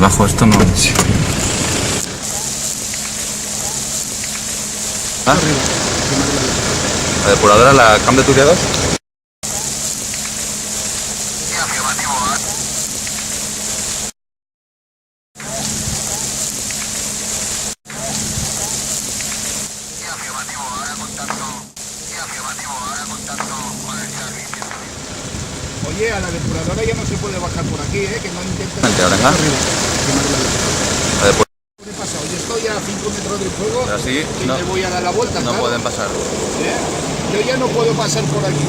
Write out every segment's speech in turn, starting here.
bajo esto no es. ¿Ah? La depuradora, la cam de turia 2. Oye, a la depuradora ya no se puede bajar por aquí, que no intenten... Venga. La depuradora. ¿Qué pasa? Hoy estoy a 5 metros del fuego Así y no, me voy a dar la vuelta. no claro. pueden pasar. Yo ya no puedo pasar por aquí.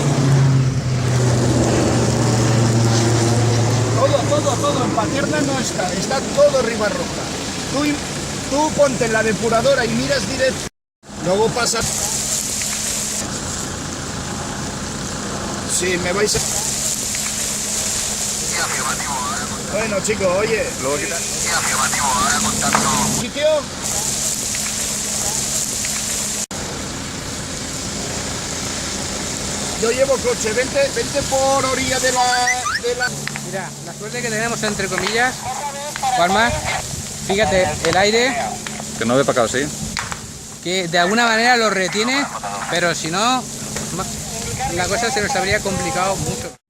Todo, en Paterna no está todo Ribarroja. Tú ponte en la depuradora y miras directo. Luego pasas... Sí, me vais a... Bueno, chicos, oye. Luego quitar. ¿Sitio? Yo llevo coche, vente por orilla de la... Mira, la suerte que tenemos, entre comillas, Juanma, fíjate, el aire, Que no ve para acá, ¿sí? que de alguna manera lo retiene, pero si no, la cosa se nos habría complicado mucho.